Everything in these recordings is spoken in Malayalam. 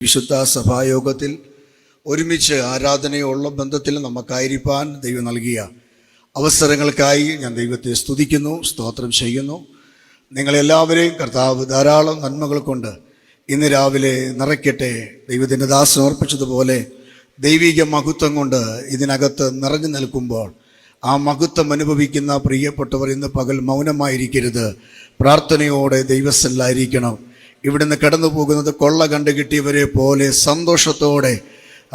വിശുദ്ധ സഭായോഗത്തിൽ ഒരുമിച്ച് ആരാധനയുള്ള ബന്ധത്തിൽ നമുക്കായിരിക്കാൻ ദൈവം നൽകിയ അവസരങ്ങൾക്കായി ഞാൻ ദൈവത്തെ സ്തുതിക്കുന്നു, സ്തോത്രം ചെയ്യുന്നു. നിങ്ങളെല്ലാവരെയും കർത്താവ് ധാരാളം നന്മകൾ കൊണ്ട് ഇന്ന് രാവിലെ നിറയ്ക്കട്ടെ. ദൈവത്തിൻ്റെ ദാസൻ ഓർപ്പിച്ചതുപോലെ ദൈവിക മഹത്വം കൊണ്ട് ഇതിനകത്ത് നിറഞ്ഞു നിൽക്കുമ്പോൾ ആ മഹത്വം അനുഭവിക്കുന്ന പ്രിയപ്പെട്ടവർ ഇന്ന് പകൽ മൗനമായിരിക്കരുത്, പ്രാർത്ഥനയോടെ ദൈവസ്ഥലായിരിക്കണം. ഇവിടുന്ന് കടന്നു പോകുന്നത് കൊള്ള കണ്ടു കിട്ടിയവരെ പോലെ സന്തോഷത്തോടെ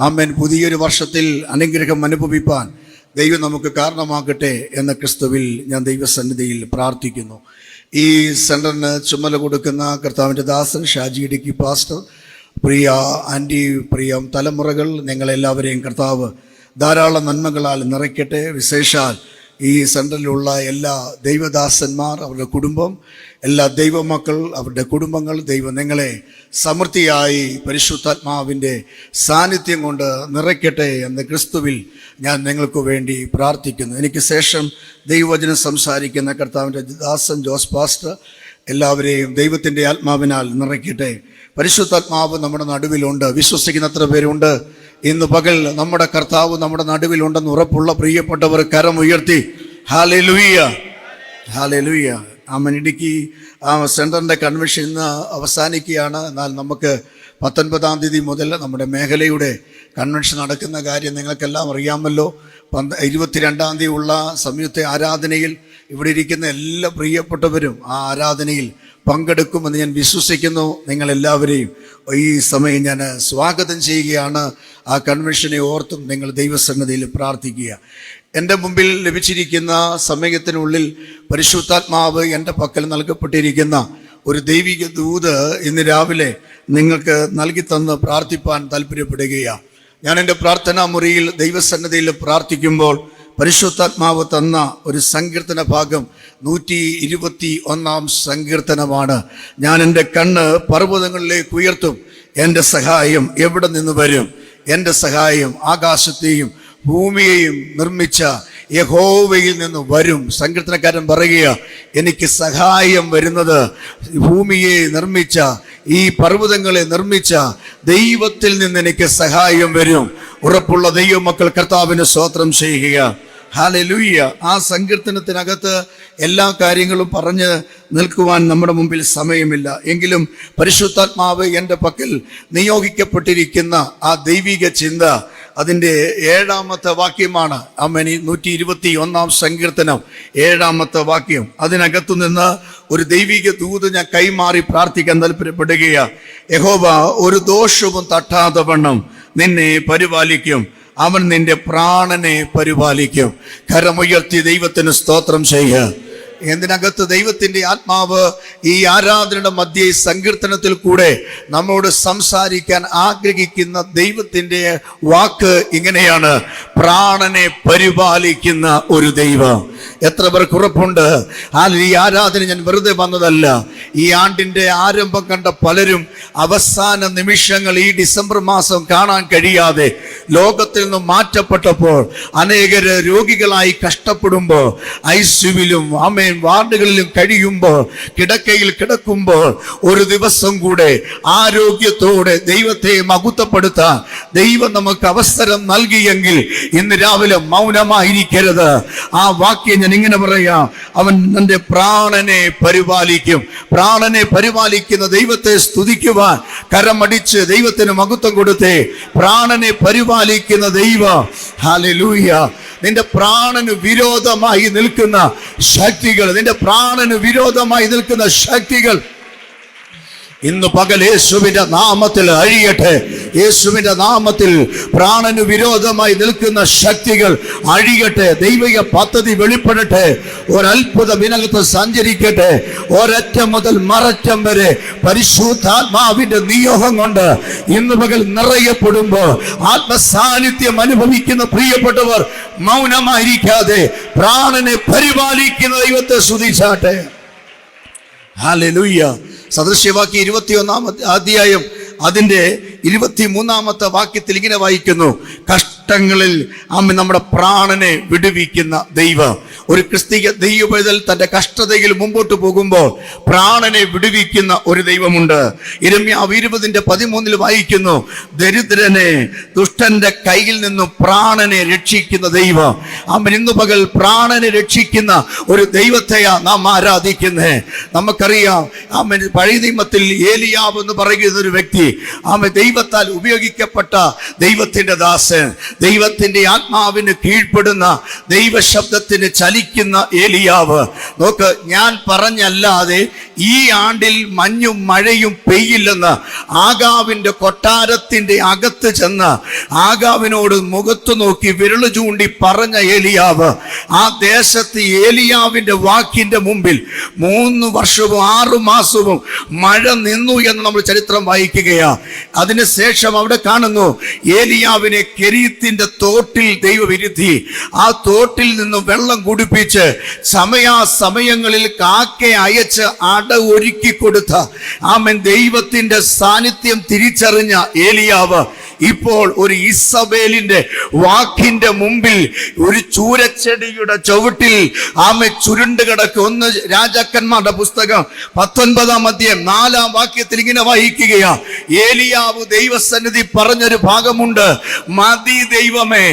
ആമേൻ പുതിയൊരു വർഷത്തിൽ അനുഗ്രഹം അനുഭവിപ്പാൻ ദൈവം നമുക്ക് കാരണമാകട്ടെ എന്ന ക്രിസ്തുവിൽ ഞാൻ ദൈവസന്നിധിയിൽ പ്രാർത്ഥിക്കുന്നു. ഈ സെൻറ്ററിന് ചുമല കൊടുക്കുന്ന കർത്താവിൻ്റെ ദാസൻ ഷാജി ഇടുക്കി പാസ്റ്റർ, പ്രിയ ആൻറ്റി, പ്രിയ തലമുറകൾ, നിങ്ങളെല്ലാവരെയും കർത്താവ് ധാരാളം നന്മകളാൽ നിറയ്ക്കട്ടെ. വിശേഷാൽ ഈ സെൻറ്ററിലുള്ള എല്ലാ ദൈവദാസന്മാർ, അവരുടെ കുടുംബം, എല്ലാ ദൈവമക്കൾ, അവരുടെ കുടുംബങ്ങൾ, ദൈവം നിങ്ങളെ സമൃദ്ധിയായി പരിശുദ്ധാത്മാവിൻ്റെ സാന്നിധ്യം കൊണ്ട് നിറയ്ക്കട്ടെ എന്ന് ക്രിസ്തുവിൽ ഞാൻ നിങ്ങൾക്ക് വേണ്ടി പ്രാർത്ഥിക്കുന്നു. എനിക്ക് ശേഷം ദൈവവചനം സംസാരിക്കുന്ന കർത്താവിൻ്റെ ദാസൻ ജോസ് പാസ്റ്റർ എല്ലാവരെയും ദൈവത്തിൻ്റെ ആത്മാവിനാൽ നിറയ്ക്കട്ടെ. പരിശുദ്ധാത്മാവ് നമ്മുടെ നടുവിലുണ്ട്. വിശ്വസിക്കുന്ന എത്ര പേരുണ്ട്? ഇന്ന് പകൽ നമ്മുടെ കർത്താവ് നമ്മുടെ നടുവിലുണ്ടെന്ന് ഉറപ്പുള്ള പ്രിയപ്പെട്ടവർ കരമുയർത്തി ഹല്ലേലൂയ, ഹല്ലേലൂയ. ആമേൻ. ഇടുക്കി സെൻറ്ററിൻ്റെ കൺവെൻഷൻ ഇന്ന് അവസാനിക്കുകയാണ്. എന്നാൽ നമുക്ക് 19-ാം തീയതി മുതൽ നമ്മുടെ മേഖലയുടെ കൺവെൻഷൻ നടക്കുന്ന കാര്യം നിങ്ങൾക്കെല്ലാം അറിയാമല്ലോ. 22-ാം തീയതി ഉള്ള സംയുക്ത ആരാധനയിൽ ഇവിടെ ഇരിക്കുന്ന എല്ലാ പ്രിയപ്പെട്ടവരും ആ ആരാധനയിൽ പങ്കെടുക്കുമെന്ന് ഞാൻ വിശ്വസിക്കുന്നു. നിങ്ങളെല്ലാവരെയും ഈ സമയം ഞാൻ സ്വാഗതം ചെയ്യുകയാണ്. ആ കൺവെൻഷനെ ഓർത്തും നിങ്ങൾ ദൈവസന്നിധിയിൽ പ്രാർത്ഥിക്കുക. എൻ്റെ മുമ്പിൽ ലഭിച്ചിരിക്കുന്ന സമയത്തിനുള്ളിൽ പരിശുദ്ധാത്മാവ് എൻ്റെ പക്കൽ നൽകപ്പെട്ടിരിക്കുന്ന ഒരു ദൈവിക ദൂത് ഇന്ന് രാവിലെ നിങ്ങൾക്ക് നൽകി തന്ന് പ്രാർത്ഥിപ്പാൻ താല്പര്യപ്പെടുകയാണ്. ഞാൻ എൻ്റെ പ്രാർത്ഥനാ മുറിയിൽ ദൈവസന്നിധിയിൽ പ്രാർത്ഥിക്കുമ്പോൾ പരിശുദ്ധാത്മാവ് തന്ന ഒരു സങ്കീർത്തന ഭാഗം 121-ാം സങ്കീർത്തനമാണ്. ഞാൻ എൻ്റെ കണ്ണ് പർവ്വതങ്ങളിലേക്ക് ഉയർത്തും, എൻ്റെ സഹായം എവിടെ നിന്ന് വരും? എൻ്റെ സഹായം ആകാശത്തെയും ഭൂമിയെയും നിർമ്മിച്ച യഹോവയിൽ നിന്ന് വരും. സങ്കീർത്തനക്കാരൻ പറയുക, എനിക്ക് സഹായം വരുന്നത് ഭൂമിയെ നിർമ്മിച്ച, ഈ പർവ്വതങ്ങളെ നിർമ്മിച്ച ദൈവത്തിൽ നിന്ന് എനിക്ക് സഹായം വരും. ഉറപ്പുള്ള ദൈവമക്കൾ കർത്താവിന് സ്തോത്രം ചെയ്യുക. ഹല്ലേലൂയ. ആ സങ്കീർത്തനത്തിനകത്ത് എല്ലാ കാര്യങ്ങളും പറഞ്ഞ് നിൽക്കുവാൻ നമ്മുടെ മുമ്പിൽ സമയമില്ല. എങ്കിലും പരിശുദ്ധാത്മാവ് എൻ്റെ പക്കൽ നിയോഗിക്കപ്പെട്ടിരിക്കുന്ന ആ ദൈവിക ചിന്ത അതിൻ്റെ 7-ാമത്തെ വാക്യമാണ്. ആമേൻ. 121-ാം സങ്കീർത്തനം 7-ാമത്തെ വാക്യം. അതിനകത്തു നിന്ന് ഒരു ദൈവിക ദൂത് ഞാൻ കൈമാറി പ്രാർത്ഥിക്കാൻ താല്പര്യപ്പെടുകയാണ്. യഹോവ ഒരു ദോഷവും തട്ടാതെ വണ്ണം നിന്നെ പരിപാലിക്കും, അവൻ നിന്റെ പ്രാണനെ പരിപാലിക്കും. കരമുയർത്തി ദൈവത്തിന് സ്തോത്രം ചെയ്യുക. എന്തിനകത്ത് ദൈവത്തിൻ്റെ ആത്മാവ് ഈ ആരാധനയുടെ മധ്യേ സങ്കീർത്തനത്തിൽ കൂടെ നമ്മോട് സംസാരിക്കാൻ ആഗ്രഹിക്കുന്ന ദൈവത്തിൻ്റെ വാക്ക് ഇങ്ങനെയാണ്: പ്രാണനെ പരിപാലിക്കുന്ന ഒരു ദൈവം. എത്ര പേർക്ക് ഉറപ്പുണ്ട്? ഈ ആരാധന ഞാൻ വെറുതെ വന്നതല്ല. ഈ ആണ്ടിൻ്റെ ആരംഭം കണ്ട പലരും അവസാന നിമിഷങ്ങൾ ഈ ഡിസംബർ മാസം കാണാൻ കഴിയാതെ ലോകത്തിൽ നിന്നും മാറ്റപ്പെട്ടപ്പോൾ, അനേകര് രോഗികളായി കഷ്ടപ്പെടുമ്പോൾ, ഐസിയുവിലും വാർഡുകളിലും കഴിയുമ്പോൾ, കിടക്കയിൽ കിടക്കുമ്പോൾ, ഒരു ദിവസം കൂടെ ആരോഗ്യത്തോടെ ദൈവത്തെ മഹത്വപ്പെടുത്താൻ ദൈവം നമുക്ക് അവസരം നൽകിയെങ്കിൽ ഇന്ന് രാവിലെ മൗനമായിരിക്കരുത്. ആ വാക്യം ഞാൻ ഇങ്ങനെ പറയാം: അവൻ തന്റെ പ്രാണനെ പരിപാലിക്കും. പ്രാണനെ പരിപാലിക്കുന്ന ദൈവത്തെ സ്തുതിക്കുവാൻ കരമടിച്ച് ദൈവത്തിന് മഹത്വം കൊടുത്തേ. പ്രാണനെ പരിപാലിക്കുന്ന ദൈവം, ഹല്ലേലൂയ. നിന്റെ പ്രാണന് വിരോധമായി നിൽക്കുന്ന ശക്തികൾ, നിന്റെ പ്രാണന് വിരോധമായി നിൽക്കുന്ന ശക്തികൾ ഇന്ന് പകൽ യേശുവിന്റെ നാമത്തിൽ അഴിയട്ടെ. യേശുവിന്റെ നാമത്തിൽ പ്രാണന് വിരോധമായി നിൽക്കുന്ന ശക്തികൾ അഴിയട്ടെ. ദൈവിക പദ്ധതി വെളിപ്പെടട്ടെ. ഒരത്ഭുതം ഇതിനകത്ത് സഞ്ചരിക്കട്ടെ. ഒരറ്റം മുതൽ മററ്റം വരെ പരിശുദ്ധാത്മാവിന്റെ നിയോഗം കൊണ്ട് ഇന്ന് പകൽ നിറയപ്പെടുമ്പോൾ ആത്മസാന്നിധ്യം അനുഭവിക്കുന്ന പ്രിയപ്പെട്ടവർ മൗനമായിരിക്കാതെ പ്രാണനെ പരിപാലിക്കുന്ന ദൈവത്തെ സ്തുതിച്ചാട്ടെ. ഹല്ലേലൂയ. സദൃശ്യവാക്യം 21-ാം അധ്യായം അതിൻ്റെ 23-ാമത്തെ വാക്യത്തിൽ ഇങ്ങനെ വായിക്കുന്നു: കഷ്ടങ്ങളിൽ നമ്മുടെ പ്രാണനെ വിടുവിക്കുന്ന ദൈവം. ഒരു ക്രിസ്തീയ ദൈവപൈതൽ തന്റെ കഷ്ടതയിൽ മുമ്പോട്ട് പോകുമ്പോൾ പ്രാണനെ വിടുവിക്കുന്ന ഒരു ദൈവമുണ്ട്. യിരെമ്യാവ് 20:13 വായിക്കുന്നു, ദരിദ്രനെ ദുഷ്ടന്റെ കയ്യിൽ നിന്നും പ്രാണനെ രക്ഷിക്കുന്ന ദൈവം. ഇന്നു പകൽ പ്രാണനെ രക്ഷിക്കുന്ന ഒരു ദൈവത്തെയാ നാം ആരാധിക്കുന്നത്. നമുക്കറിയാം, പഴയ നിയമത്തിൽ ഏലിയാവ് എന്ന് പറയുന്ന ഒരു വ്യക്തി ദൈവത്താൽ ഉപയോഗിക്കപ്പെട്ട ദൈവത്തിന്റെ ദാസൻ, ദൈവത്തിന്റെ ആത്മാവിന് കീഴ്പ്പെടുന്ന, ദൈവശബ്ദത്തിന് ചലിക്കുന്ന ഏലിയാവ്. നോക്ക്, ഞാൻ പറഞ്ഞല്ലാതെ ഈ ആണ്ടിൽ മഞ്ഞും മഴയും പെയ്യില്ലെന്ന് ആഗാവിന്റെ കൊട്ടാരത്തിന്റെ അകത്ത് ചെന്ന് ആഗാവിനോട് മുഖത്തു നോക്കി വിരല് ചൂണ്ടി പറഞ്ഞ ഏലിയാവ്, ആ ദേശത്ത് ഏലിയാവിന്റെ വാക്കിന്റെ മുമ്പിൽ 3 വർഷവും 6 മാസവും മഴ നിന്നു എന്ന് നമ്മൾ ചരിത്രം വായിക്കുകയാ. അതിനുശേഷം അവിടെ കാണുന്നു, ഏലിയാവിനെ കെരീത്തിന്റെ തോട്ടിൽ ദൈവം ഇരുത്തി. ആ തോട്ടിൽ നിന്ന് വെള്ളം കുടിപ്പിച്ച് സമയാസമയങ്ങളിൽ കാക്കയെ അയച്ച് അട ഒരുക്കി കൊടുത്ത ദൈവത്തിന്റെ സാന്നിധ്യം തിരിച്ചറിഞ്ഞ ഏലിയാവ് ഇപ്പോൾ ഒരു ഇസബേലിന്റെ വാക്കിന്റെ മുമ്പിൽ ഒരു ചൂരച്ചെടിയുടെ ചുവട്ടിൽ ചുരുണ്ട് കിടക്കുക. 1 രാജാക്കന്മാരുടെ പുസ്തകം 19-ാം അധ്യായം 4-ാം വാക്യത്തിൽ ഇങ്ങനെ വായിക്കുകയാ, ഏലിയാവ് ദൈവസന്നിധി പറഞ്ഞൊരു ഭാഗമുണ്ട്, മതി ദൈവമേ,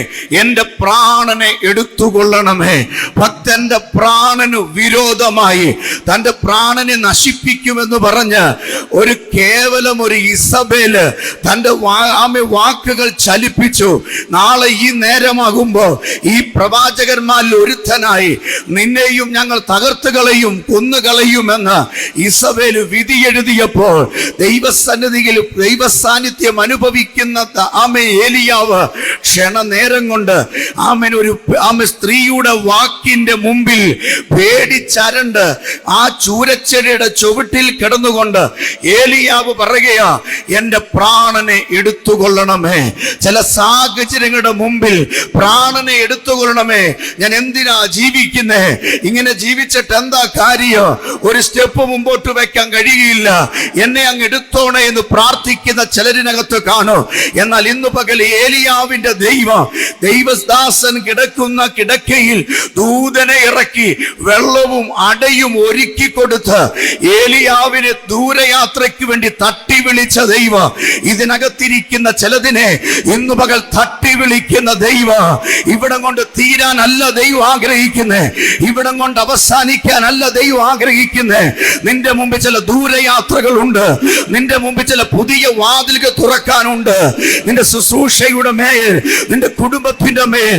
എന്റെ പ്രാണനെ എടുത്തുകൊള്ളണമേ. ഭക്തന്റെ പ്രാണനു വിരോധമായി തന്റെ പ്രാണനെ നശിപ്പിക്കുമെന്ന് പറഞ്ഞ് കേവലം ഒരു ഇസബേല് തന്റെ വാക്കുകൾ ചലിപ്പിച്ചു. നാളെ ഈ നേരമാകുമ്പോ ഈ പ്രവാചകന്മാരിൽ ഒരുത്തനായി നിന്നെയും ഞങ്ങൾ തകർത്തുകളയും കൊന്നുകളയുമെന്ന് ഇസബേല് വിധി എഴുതിയപ്പോൾ ദൈവസന്നിധിയിൽ ദൈവസാന്നിധ്യം അനുഭവിക്കുന്ന ഏലിയാവ് ക്ഷണനേരം കൊണ്ട് ഒരു സ്ത്രീയുടെ വാക്കിന്റെ മുമ്പിൽ പേടിച്ചരണ്ട് ആ ചൂരച്ചെടിയുടെ ചുവട്ടിൽ കിടന്നുകൊണ്ട് ഏലിയാവ് പറയുകയാ, എന്റെ പ്രാണനെ എടുത്തുകൊള്ളണമേ. ചില സാഹചര്യങ്ങളുടെ മുമ്പിൽ പ്രാണനെ എടുത്തുകൊള്ളണമേ. ഞാൻ എന്തിനാ ജീവിക്കുന്നേ? ഇങ്ങനെ ജീവിച്ചിട്ട് എന്താ കാര്യം? ഒരു സ്റ്റെപ്പ് മുമ്പോട്ട് വെക്കാൻ കഴിയില്ല. എന്നെ അങ്ങ് എടുത്തോണേ എന്ന് പ്രാർത്ഥിക്കുന്ന ചിലരിനകത്ത് കാണും. എന്നാൽ ഇന്ന് പകൽ ഏലിയാവിന്റെ ദൈവദാസൻ കിടക്കുന്ന കിടക്കയിൽ ദൂതനെ ഇറക്കി വെള്ളവും അടയും ഒരുക്കി കൊടുത്ത് ഏലിയാവിനെ ദൂരയാത്രയ്ക്ക് വേണ്ടി തട്ടി വിളിച്ച ദൈവം ഇതിനകത്തിരിക്കുന്ന ചിലതിനെ ഇന്ന് പകൽ തട്ടി വിളിക്കുന്ന ദൈവം. ഇവിടം കൊണ്ട് തീരാനല്ല ദൈവം ആഗ്രഹിക്കുന്നേ, ഇവിടം കൊണ്ട് അവസാനിക്കാനല്ല ദൈവം ആഗ്രഹിക്കുന്നേ. നിന്റെ മുമ്പിൽ ചില ദൂരയാത്രകളുണ്ട്, നിന്റെ മുമ്പിൽ ചില പുതിയ വാതിലുകൾ തുറക്കാനുണ്ട്. നിന്റെ ശുശ്രൂഷയുടെ മേൽ, നിന്റെ കുടുംബത്തിന്റെ മേൽ,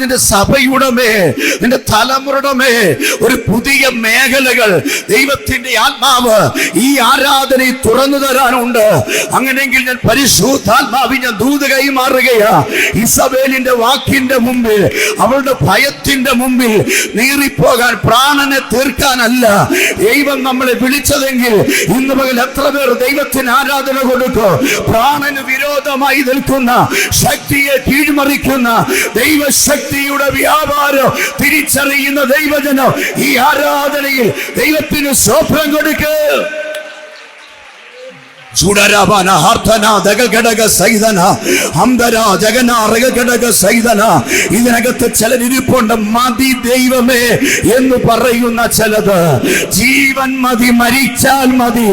നിന്റെ സഭയുടെ മേൽ, നിന്റെ തലമുറയുടെ മേൽ ഒരു പുതിയ മേഖലകൾ ദൈവത്തിന്റെ ആത്മാവ് ഈ ആരാധനയിൽ തുറന്നു തരാനുണ്ട്. അങ്ങനെയെങ്കിൽ ഞാൻ പരിശുദ്ധാത്മാവിനെ ദൂത് കൈമാറുകയാ. ഇസബേലിന്റെ വാക്കിന്റെ മുമ്പിൽ, അവളുടെ ഭയത്തിന്റെ മുമ്പിൽ നീറിപ്പോകാൻ, പ്രാണനെ തീർക്കാനല്ല ദൈവം നമ്മളെ വിളിച്ചതെങ്കിൽ ഇന്ന് പകൽ എത്ര പേർ ദൈവത്തിന് ആരാധന കൊടുക്കും? പ്രാണന് വിരോധമായി നിൽക്കുന്ന ശക്തിയെ കീഴ്മറിക്കുന്ന ദൈവശക്തിയുടെ വ്യാപാരം തിരിച്ചറിയുന്ന ദൈവജനം ഈ ആരാധനയിൽ ദൈവത്തിന് സ്വപ്നം കൊടുക്കുക. ഇതിനകത്ത് ചിലരിപ്പുണ്ട്, മതി ദൈവമേ എന്ന് പറയുന്ന ചിലത്. ജീവൻ മതി, മരിച്ചാൽ മതി,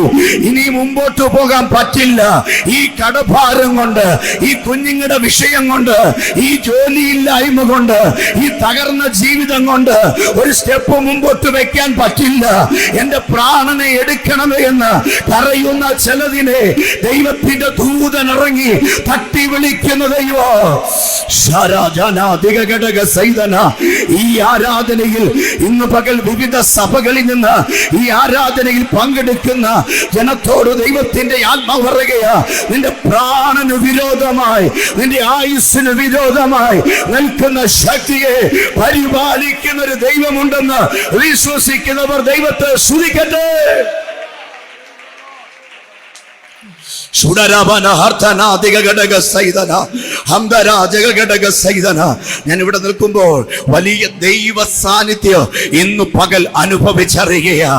ഇനി മുമ്പോട്ട് പോകാൻ പറ്റില്ല. ഈ കടഭാരം കൊണ്ട്, ഈ കുഞ്ഞുങ്ങളുടെ വിഷയം കൊണ്ട്, ഈ ജോലിയില്ലായ്മ കൊണ്ട്, ഈ തകർന്ന ജീവിതം കൊണ്ട് ഒരു സ്റ്റെപ്പ് മുമ്പോട്ട് വെക്കാൻ പറ്റില്ല. എന്റെ പ്രാണനെ എടുക്കണമേ എന്ന് പറയുന്ന ചിലതിനെ ദൈവത്തിന്റെ ദൂതൻ ഇറങ്ങി തട്ടി വിളിക്കുന്ന ദൈവം. ഈ ആരാധനയിൽ ഇന്ന് പകൽ വിവിധ സഭകളിൽ നിന്ന് ഈ ആരാധനയിൽ പങ്കെടുക്കുന്ന ജനത്തോട് ദൈവത്തിന്റെ ആത്മാവ് പറയുകയാ, നിന്റെ പ്രാണന് വിരോധമായി, നിന്റെ ആയുസ്സിന് വിരോധമായി നിൽക്കുന്ന ശക്തിയെ പരിപാലിക്കുന്ന ഒരു ദൈവമുണ്ടെന്ന് വിശ്വസിക്കുന്നവർ ദൈവത്തെ സ്തുതിക്കട്ടെ. ഞാൻ ഇവിടെ നിൽക്കുമ്പോൾ വലിയ ദൈവ സാന്നിധ്യം ഇന്ന് പകൽ അനുഭവിച്ചറിയുകയാ.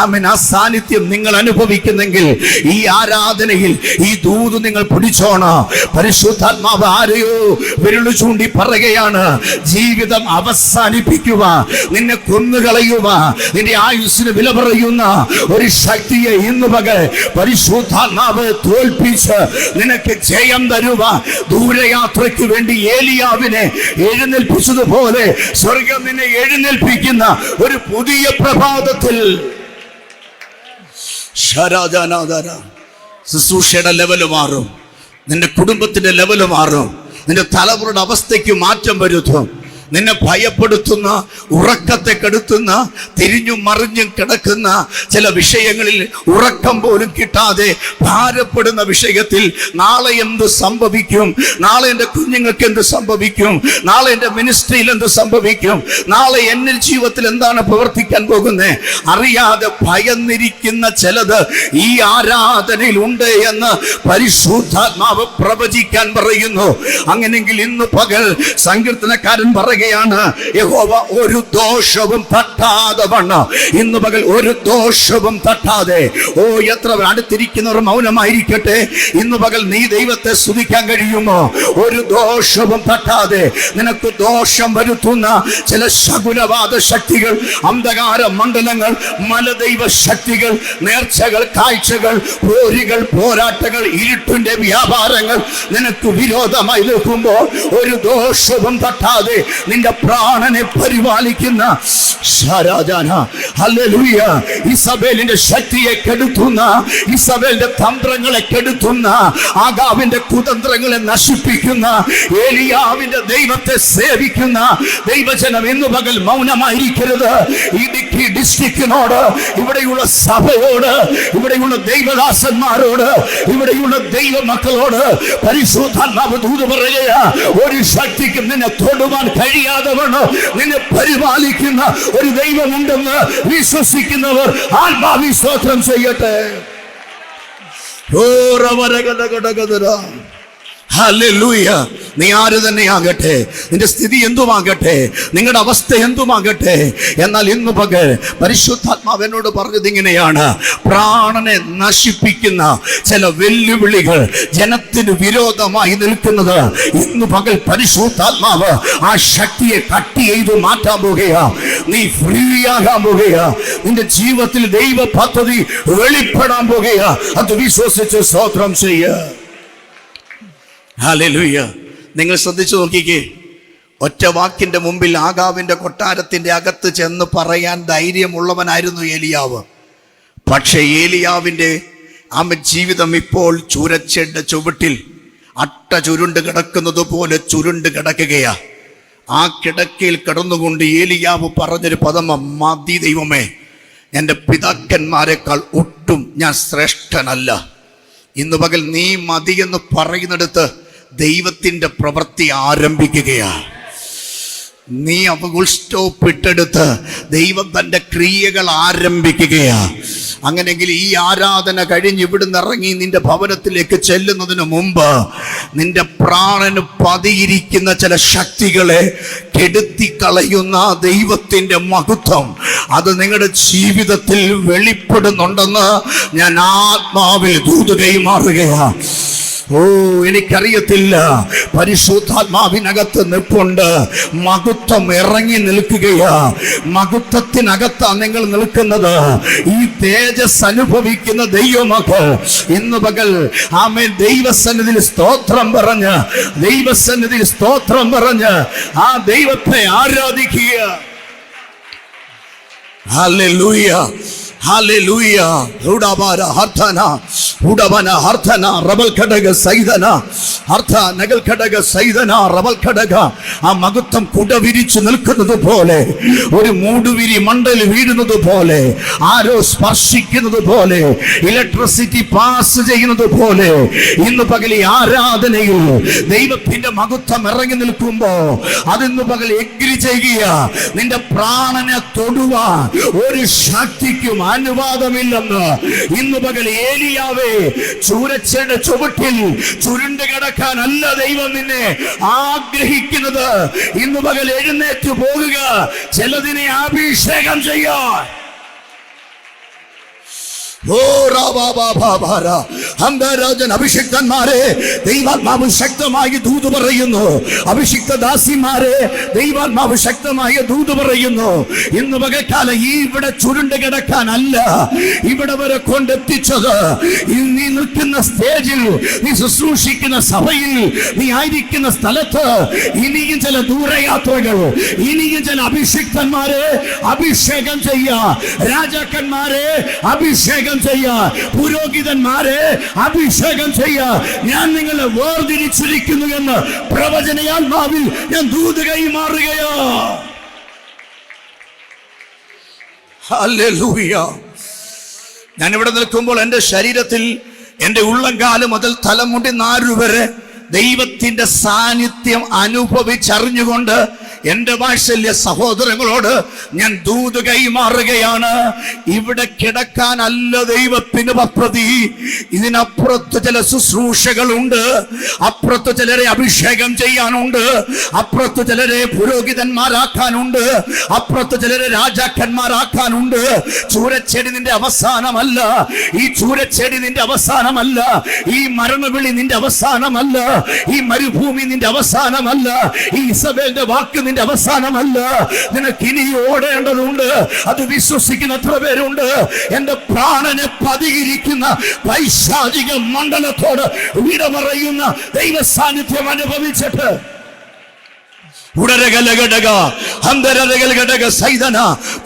ആമേൻ. ആ സാന്നിധ്യം നിങ്ങൾ അനുഭവിക്കുന്നെങ്കിൽ ഈ ആരാധനയിൽ ഈ ദൂത് നിങ്ങൾ പിടിച്ചോണം. പരിശുദ്ധാത്മാവ് ആരെയോ വിരൽ ചൂണ്ടി പറയുകയാണ്, ജീവിതം അവസാനിപ്പിക്കുക, നിന്നെ കൊന്നുകളയുക, നിന്റെ ആയുസ്സിന് വില പറയുന്ന ഒരു ശക്തിയെ ഇന്ന് പകൽ പരിശുദ്ധാത്മാവ് തോൽപ്പിച്ച് നിനക്ക് ജയം തരുക. ദൂരയാത്രയ്ക്ക് വേണ്ടി ഏലിയാവിനെ എഴുന്നേൽപ്പിച്ചതുപോലെ സ്വർഗം നിന്നെ എഴുന്നേൽപ്പിക്കുന്ന ഒരു പുതിയ പ്രഭാതത്തിൽ ശുശ്രൂഷയുടെ ലെവല് മാറും, നിന്റെ കുടുംബത്തിന്റെ ലെവല് മാറും, നിന്റെ തലമുറയുടെ അവസ്ഥയ്ക്ക് മാറ്റം വരുത്തും. നിന്നെ ഭയപ്പെടുത്തുന്ന, ഉറക്കത്തെ കെടുത്തുന്ന, തിരിഞ്ഞും മറിഞ്ഞും കിടക്കുന്ന ചില വിഷയങ്ങളിൽ ഉറക്കം പോലും കിട്ടാതെ ഭാരപ്പെടുന്ന വിഷയത്തിൽ നാളെ എന്ത് സംഭവിക്കും, നാളെ എൻ്റെ കുഞ്ഞുങ്ങൾക്ക് എന്ത് സംഭവിക്കും, നാളെ എൻ്റെ മിനിസ്ട്രിയിൽ എന്ത് സംഭവിക്കും, നാളെ എൻ്റെ ജീവിതത്തിൽ എന്താണ് പ്രവർത്തിക്കാൻ പോകുന്നത് അറിയാതെ ഭയന്നിരിക്കുന്ന ചിലത് ഈ ആരാധനയിൽ ഉണ്ട് എന്ന് പരിശുദ്ധാത്മാവ് പ്രവചിക്കാൻ പറയുന്നു. അങ്ങനെയെങ്കിൽ ഇന്ന് പകൽ സങ്കീർത്തനക്കാരൻ പറയുകയാണ്, യഹോവ ഒരു ദോഷവും തട്ടാതെ വണ്ണം ഇന്ന് പകൽ ഒരു ദോഷവും തട്ടാതെ. ഓ, എത്ര അടുത്തിരിക്കുന്നവർ മൗനമായിരിക്കട്ടെ. ഇന്ന് പകൽ നീ ദൈവത്തെ സ്തുതിക്കാൻ കഴിയുമോ? ഒരു ദോഷവും തട്ടാതെ നിനക്ക് ദോഷം വരുത്തുന്ന ചില ശകുനവാദ ശക്തികൾ, അന്ധകാര മണ്ഡലങ്ങൾ, മലദൈവ ശക്തികൾ, നേർച്ചകൾ, കാഴ്ചകൾ, പോരികൾ, പോരാട്ടങ്ങൾ, ഇരുട്ടിന്റെ വ്യാപാരങ്ങൾ നിനക്ക് വിരോധമായി നിൽക്കുമ്പോൾ ഒരു ദോഷവും തട്ടാതെ നിന്റെ പ്രാണനെ പരിപാലിക്കുന്ന ഇസബേലിന്റെ ശക്തിയെ കെടുത്തുന്ന, ഇസബേലിന്റെ തന്ത്രങ്ങളെ കെടുത്തുന്ന, ആഗാവിന്റെ കുതന്ത്രങ്ങളെ നശിപ്പിക്കുന്ന, ഏലിയാവിന്റെ ദൈവത്തെ സേവിക്കുന്ന ദൈവജനം ഇന്ന് പകൽ മൗനമായിരിക്കരുത്. ഇടുക്കി ഡിസ്ട്രിക്റ്റിനോട്, ഇവിടെയുള്ള സഭയോട്, ഇവിടെയുള്ള ദൈവദാസന്മാരോട്, ഇവിടെയുള്ള ദൈവമക്കളോട് പരിശുദ്ധാത്മാവ് ദൂത് പറയുക, ഒരു ശക്തിക്കും നിന്നെ തൊടുവാൻ കഴിയാതെ വേണം നിന്നെ പരിപാലിക്കുന്ന ഒരു ദൈവമുണ്ടെന്ന് വിശ്വസിക്കുന്നവർ ആത്മാവി സ്തോത്രം ചെയ്യട്ടെ. ഹല്ലേലൂയ. നീ ആര് തന്നെയാകട്ടെ, നിന്റെ സ്ഥിതി എന്തുമാകട്ടെ, നിങ്ങളുടെ അവസ്ഥ എന്തുമാകട്ടെ, എന്നാൽ ഇന്ന് പകൽ പരിശുദ്ധാത്മാവ് എന്നോട് പറഞ്ഞത് ഇങ്ങനെയാണ്, പ്രാണനെ നശിപ്പിക്കുന്ന ചില വെല്ലുവിളികൾ ജനത്തിന് വിരോധമായി നിൽക്കുന്നത് ഇന്ന് പകൽ പരിശുദ്ധാത്മാവ് ആ ശക്തിയെ കട്ട് ചെയ്ത് മാറ്റാൻ പോകുകയാ. നീ ഫ്രീ ആകാൻ പോകുകയാ. നിന്റെ ജീവിതത്തിൽ ദൈവ പദ്ധതി വെളിപ്പെടാൻ പോകുകയാ. അത് വിശ്വസിച്ച് സ്തോത്രം ചെയ്യുക. ഹല്ലേലൂയ. നിങ്ങൾ ശ്രദ്ധിച്ചു നോക്കിക്കേ, ഒറ്റ വാക്കിന്റെ മുമ്പിൽ ആഗാവിന്റെ കൊട്ടാരത്തിന്റെ അകത്ത് ചെന്ന് പറയാൻ ധൈര്യമുള്ളവനായിരുന്നു ഏലിയാവ്. പക്ഷെ ഏലിയാവിന്റെ ജീവിതം ഇപ്പോൾ ചുരച്ചെണ്ട ചുവട്ടിൽ അട്ട ചുരുണ്ട് കിടക്കുന്നത് പോലെ ചുരുണ്ട് കിടക്കുകയാ. ആ കിടക്കയിൽ കിടന്നുകൊണ്ട് ഏലിയാവ് പറഞ്ഞൊരു പദം, മതി ദൈവമേ, എൻ്റെ പിതാക്കന്മാരെക്കാൾ ഒട്ടും ഞാൻ ശ്രേഷ്ഠനല്ല. ഇന്ന് പകൽ നീ മതി എന്ന് പറയുന്നിടത്ത് ദൈവത്തിൻ്റെ പ്രവൃത്തി ആരംഭിക്കുകയാ. നീ സ്റ്റോപ്പ് ഇട്ടെടുത്ത് ദൈവം തൻ്റെ ക്രിയകൾ ആരംഭിക്കുകയാ. അങ്ങനെയെങ്കിൽ ഈ ആരാധന കഴിഞ്ഞ് ഇവിടുന്ന് ഇറങ്ങി നിന്റെ ഭവനത്തിലേക്ക് ചെല്ലുന്നതിന് മുമ്പ് നിന്റെ പ്രാണന് പതിയിരിക്കുന്ന ചില ശക്തികളെ കെടുത്തിക്കളയുന്ന ദൈവത്തിൻ്റെ മഹത്വം അത് നിങ്ങളുടെ ജീവിതത്തിൽ വെളിപ്പെടുന്നുണ്ടെന്ന് ഞാൻ ആത്മാവിൽ ദൂത് കൈമാറുകയാണ്. ഓ, എനിക്കറിയത്തില്ല, പരിശുദ്ധാത്മാവിനകത്ത് നിൽപ്പുണ്ട്. മഹത്വം ഇറങ്ങി നിൽക്കുകയാ. മഹത്വത്തിനകത്താ നിങ്ങൾ നിൽക്കുന്നത്. ഈ തേജസ് അനുഭവിക്കുന്ന ദൈവമക്കൾ ഇന്ന് പകൽ ആമേൻ ദൈവസന്നിധിയിൽ സ്തോത്രം പറഞ്ഞ്, ദൈവസന്നിധിയിൽ സ്തോത്രം പറഞ്ഞ് ആ ദൈവത്തെ ആരാധിക്കുക. Hallelujah, hallelujah. ഉടബാര ഹർത്തന, ഉടബന ഹർത്തന റബൽ ഘടക സൈദന ഹർത്ത നഗൽ ഘടക സൈദന റബൽ ഘടക. ആ മഹത്വം കുടവിരിച്ചു നിൽക്കുന്നത് പോലെ, ഒരു മൂടുവിരി മണ്ടൽ വീഴുന്നത് പോലെ, ആരോ സ്പർശിക്കുന്നത് പോലെ, ഇലക്ട്രിസിറ്റി പാസ് ചെയ്യുന്നത് പോലെ ഇന്ന് പകൽ ഈ ആരാധനയിൽ ദൈവത്തിന്റെ മഹത്വം ഇറങ്ങി നിൽക്കുമ്പോ അതിന്ന് പകൽ എഗ്രി ചെയ്യുക. നിന്റെ പ്രാണനെ തൊടുവാൻ ഒരു ശക്തിക്കും അനുവാദമില്ലെന്ന് ഇന്ന് പകൽ ഏലിയാവേ, ചൂരച്ചയുടെ ചുവട്ടിൽ ചുരുണ്ട് കിടക്കാനല്ല ദൈവം നിന്നെ ആഗ്രഹിക്കുന്നത്. ഇന്ന് പകൽ എഴുന്നേറ്റ് പോകുക, ചിലതിനെ അഭിഷേകം ചെയ്യാൻ. അഭിഷിക്തന്മാരെ ദൈവാത്മാവ് ശക്തമായി ദൂത് പറയുന്നു. അഭിഷിക്ത ദാസിമാരെ ദൈവാത്മാവ് ശക്തമായ ദൂത് പറയുന്നു. ഇന്ന് പകൽക്കാലം ഇവിടെ ചുരുണ്ട് കിടക്കാനല്ല ഇവിടെ വരെ കൊണ്ടെത്തിച്ചത്. നീ നിൽക്കുന്ന സ്റ്റേജിൽ, നീ ശുശ്രൂഷിക്കുന്ന സഭയിൽ, നീ ആയിരിക്കുന്ന സ്ഥലത്ത് ഇനിയും ചില ദൂരയാത്രകൾ, ഇനിയും ചില അഭിഷിക്തന്മാരെ അഭിഷേകം ചെയ്യാ, രാജാക്കന്മാരെ അഭിഷേകം ചെയ്യാ, പുരോഹിതന്മാരെ അഭിഷേകം ചെയ്യാ. ഞാൻ നിങ്ങളെ വേർതിരിച്ചിരിക്കുന്നു എന്ന് പ്രവചനയാത്മാവിൽ ഞാൻ ദൂത് കൈമാറുകയോ. ഹല്ലേലൂയ. ഞാൻ ഇവിടെ നിൽക്കുമ്പോൾ എൻ്റെ ശരീരത്തിൽ, എൻ്റെ ഉള്ളംകാല് മുതൽ തലമുടി നാരുവരെ ദൈവത്തിന്റെ സാന്നിധ്യം അനുഭവിച്ചറിഞ്ഞുകൊണ്ട് എൻ്റെ വാത്സല്യ സഹോദരങ്ങളോട് ഞാൻ ദൂത് കൈമാറുകയാണ്. ഇവിടെ കിടക്കാനല്ല ദൈവത്തിന് പദ്ധതി. ഇതിനപ്പുറത്ത് ചില ശുശ്രൂഷകളുണ്ട്, അപ്പുറത്ത് ചിലരെ അഭിഷേകം ചെയ്യാനുണ്ട്, അപ്പുറത്ത് ചിലരെ പുരോഹിതന്മാരാക്കാനുണ്ട്, അപ്പുറത്ത് ചിലരെ രാജാക്കന്മാരാക്കാനുണ്ട്. ചൂരച്ചെടി നിന്റെ അവസാനമല്ല, ഈ ചൂരച്ചെടി നിന്റെ അവസാനമല്ല, ഈ മരണവിളി നിന്റെ അവസാനമല്ല, ഈ മരുഭൂമി നിന്റെ അവസാനമല്ല, ഈ ഇസബേലിന്റെ വാക്ക് നിന്റെ അവസാനമല്ല. നിനക്ക് ഇനി ഓടേണ്ടതുണ്ട്. അത് വിശ്വസിക്കുന്ന എത്ര പേരുണ്ട്? എന്റെ പ്രാണനെ പതിയിരിക്കുന്ന പൈശാചിക മണ്ഡലത്തോട് വിട പറയുന്ന ദൈവ സാന്നിധ്യം അനുഭവിച്ചിട്ട്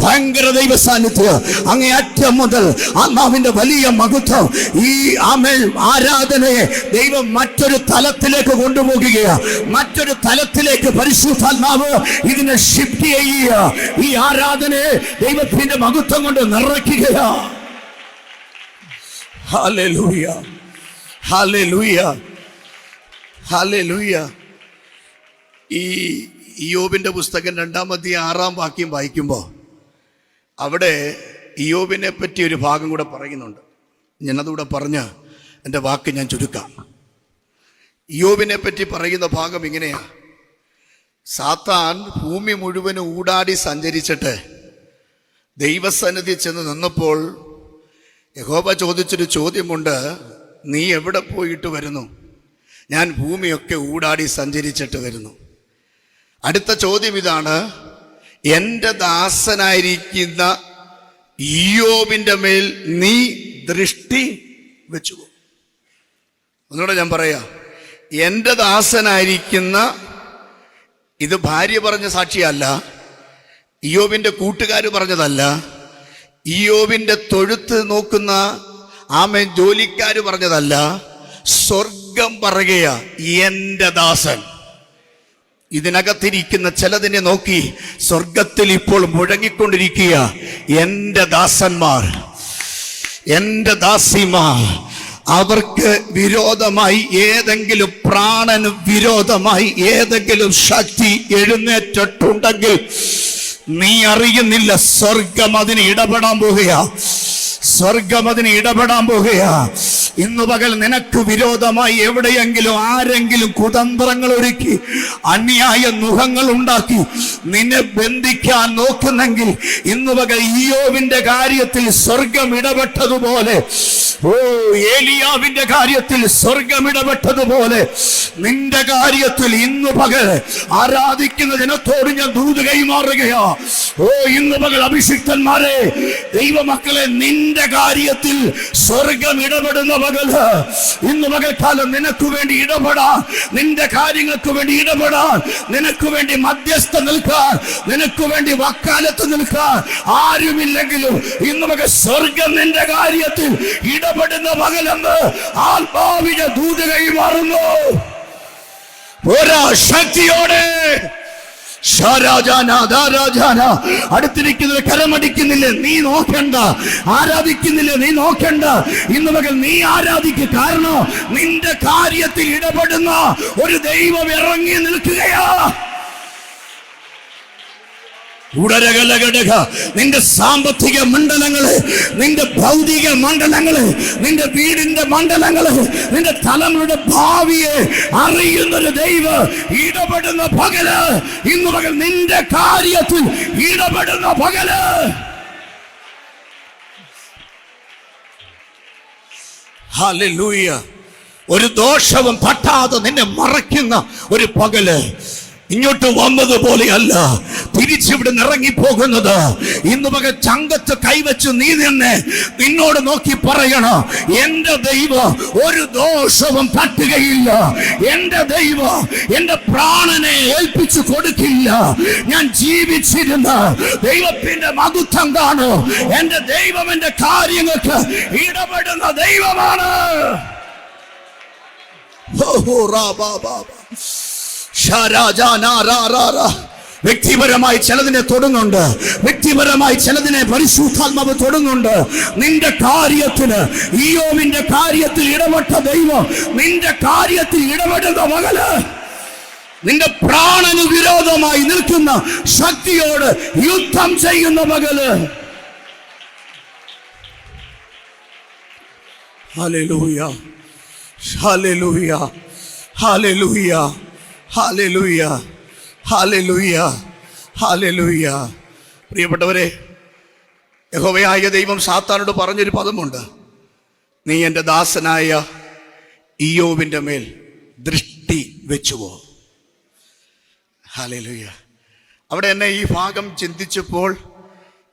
ഭയങ്കര ദൈവ സാന്നിധ്യം, അങ്ങേയറ്റം മുതൽ ആത്മാവിന്റെ വലിയ മഹത്വം ഈ ആരാധനയെ ദൈവം മറ്റൊരു തലത്തിലേക്ക് കൊണ്ടുപോകുകയാ. മറ്റൊരു തലത്തിലേക്ക് പരിശുദ്ധാത്മാവ് ഇതിനെ ഷിഫ്റ്റ് ചെയ്യുക. ഈ ആരാധനയെ ദൈവത്തിന്റെ മഹത്വം കൊണ്ട് നിറയ്ക്കുകയാ. Hallelujah, hallelujah, hallelujah. ഈ ഇയ്യോബിന്റെ പുസ്തകം 2-ാം അധ്യായം 6-ാം വാക്യം വായിക്കുമ്പോൾ അവിടെ ഇയ്യോബിനെ പറ്റി ഒരു ഭാഗം കൂടെ പറയുന്നുണ്ട്. ഞാനതുകൂടെ പറഞ്ഞ് എൻ്റെ വാക്ക് ഞാൻ ചുരുക്കാം. ഇയ്യോബിനെ പറ്റി പറയുന്ന ഭാഗം ഇങ്ങനെയാ: സാത്താൻ ഭൂമി മുഴുവനും ഊടാടി സഞ്ചരിച്ചിട്ട് ദൈവസന്നിധി ചെന്ന് നിന്നപ്പോൾ യഹോവ ചോദിച്ചൊരു ചോദ്യമുണ്ട്, നീ എവിടെ പോയിട്ട് വരുന്നു? ഞാൻ ഭൂമിയൊക്കെ ഊടാടി സഞ്ചരിച്ചിട്ട് വരുന്നു. അടുത്ത ചോദ്യം ഇതാണ്, എൻ്റെ ദാസനായിരിക്കുന്ന ഇയ്യോബിൻ്റെ മേൽ നീ ദൃഷ്ടി വെച്ചു. ഒന്നുകൂടെ ഞാൻ പറയാം, എൻ്റെ ദാസനായിരിക്കുന്ന, ഇത് ഭാര്യ പറഞ്ഞ സാക്ഷിയല്ല, ഇയ്യോബിൻ്റെ കൂട്ടുകാർ പറഞ്ഞതല്ല, ഇയ്യോബിൻ്റെ തൊഴുത്ത് നോക്കുന്ന ആമേൻ ജോലിക്കാർ പറഞ്ഞതല്ല, സ്വർഗം പറയുകയാ, എൻ്റെ ദാസൻ. ഇതിനകത്തിരിക്കുന്ന ചിലതിനെ നോക്കി സ്വർഗത്തിൽ ഇപ്പോൾ മുഴങ്ങിക്കൊണ്ടിരിക്കുക, എൻ്റെ ദാസന്മാർ, എൻ്റെ ദാസിമാർ. അവർക്ക് വിരോധമായി ഏതെങ്കിലും, പ്രാണന് വിരോധമായി ഏതെങ്കിലും ശക്തി എഴുന്നേറ്റിട്ടുണ്ടെങ്കിൽ നീ അറിയുന്നില്ല, സ്വർഗം അതിന് ഇടപെടാൻ പോകുകയാ. സ്വർഗം അതിന് ഇടപെടാൻ പോകുകയാ. ഇന്നു പകൽ നിനക്ക് വിരോധമായി എവിടെയെങ്കിലും ആരെങ്കിലും കുതന്ത്രങ്ങൾ ഒരുക്കി, അന്യായ നുഖങ്ങൾ ഉണ്ടാക്കി നിന്നെ ബന്ധിക്കാൻ നോക്കുന്നെങ്കിൽ ഇന്നു പകൽ ഇയ്യോബിന്റെ കാര്യത്തിൽ സ്വർഗം ഇടപെട്ടതുപോലെ, ഏലിയാവിന്റെ കാര്യത്തിൽ സ്വർഗം ഇടപെട്ടതുപോലെ നിന്റെ കാര്യത്തിൽ ഇന്നു പകൽ ആരാധിക്കുന്ന ജനത്തോട് ഞാൻ ദൂത് കൈമാറുകയാ. ഇന്നു പകൽ അഭിഷിക്തന്മാരെ, ദൈവമക്കളെ, നിന്റെ കാര്യത്തിൽ സ്വർഗം ഇടപെടുന്ന പകല് ഇന്ന് പകൽക്കാലം നിനക്ക് വേണ്ടി ഇടപെടാൻ, നിന്റെ കാര്യങ്ങൾക്ക് വേണ്ടി ഇടപെടാൻ, നിനക്ക് വേണ്ടി മധ്യസ്ഥ നിൽക്കാൻ, നിനക്ക് വേണ്ടി വക്കാലത്ത് നിൽക്കാൻ ആരുമില്ലെങ്കിലും ഇന്ന് പകൽ സ്വർഗം നിന്റെ കാര്യത്തിൽ ഇടപെടുന്ന പകലെന്ന് ആത്മാവിന്റെ ദൂത് കൈമാറുന്നു. ഒരാ ശക്തിയോടെ അടുത്തിരിക്കുന്നത് കരമടിക്കുന്നില്ലേ, നീ നോക്കണ്ട. ആരാധിക്കുന്നില്ലേ, നീ നോക്കണ്ട. ഇന്ന് മകൾ നീ ആരാധിക്കുക. കാരണം നിന്റെ കാര്യത്തിൽ ഇടപെടുന്ന ഒരു ദൈവം ഇറങ്ങി നിൽക്കുകയാ. ഉടരകലകടക നിന്റെ സാമ്പത്തിക മണ്ഡലങ്ങള്, നിന്റെ ഭൗതിക മണ്ഡലങ്ങള്, നിന്റെ വീടിന്റെ മണ്ഡലങ്ങള്, നിന്റെ തലമുറയുടെ ഭാവിയെ അറിയുന്നൊരു ദൈവം ഇടപെടുന്ന പകല്, ഇന്ന് പകൽ നിന്റെ കാര്യത്തിൽ ഇടപെടുന്ന പകല്. ഹല്ലേലൂയ. ഒരു ദോഷവും തട്ടാതെ നിന്നെ മറയ്ക്കുന്ന ഒരു പകല്. ഇങ്ങോട്ട് വന്നതുപോലെയല്ല തിരിച്ചിവിടെ ഇറങ്ങിപ്പോകുന്നത്. ഇന്ന് പകൽ ചങ്കത്ത് കൈവച്ച് നീ നിന്നോട് നോക്കി പറയണം, എന്റെ ദൈവം ഒരു ദോഷവും തട്ടുകയില്ല. എന്റെ ദൈവം എന്റെ പ്രാണനെ ഏൽപ്പിച്ചു കൊടുക്കില്ല. ഞാൻ ജീവിച്ചിരുന്ന ദൈവത്തിന്റെ മഹത്വം കാണൂ. എന്റെ ദൈവം എന്റെ കാര്യങ്ങൾക്ക് ഇടപെടുന്ന ദൈവമാണ്. വ്യക്തിപരമായി ചിലതിനെ തൊടുന്നുണ്ട്, വ്യക്തിപരമായി ചിലതിനെ പരിശുദ്ധാത്മാവ് തൊടുന്നുണ്ട്. നിന്റെ കാര്യത്തിന്, ഇയ്യോബിന്റെ കാര്യത്തിൽ ഇടപെട്ട ദൈവം നിന്റെ കാര്യത്തിൽ ഇടപെടുന്ന മകള്, നിന്റെ പ്രാണന് വിരോധമായി നിൽക്കുന്ന ശക്തിയോട് യുദ്ധം ചെയ്യുന്ന മകള്. Hallelujah, hallelujah, hallelujah, hallelujah, hallelujah, hallelujah. പ്രിയപ്പെട്ടവരെ, യഹോവയായ ദൈവം സാത്താനോട് പറഞ്ഞൊരു പദമുണ്ട്, നീ എൻ്റെ ദാസനായ ഇയ്യോബിൻ്റെ മേൽ ദൃഷ്ടി വെച്ചുവോ. ഹല്ലേലൂയ. അവിടെ എന്നെ ഈ ഭാഗം ചിന്തിച്ചപ്പോൾ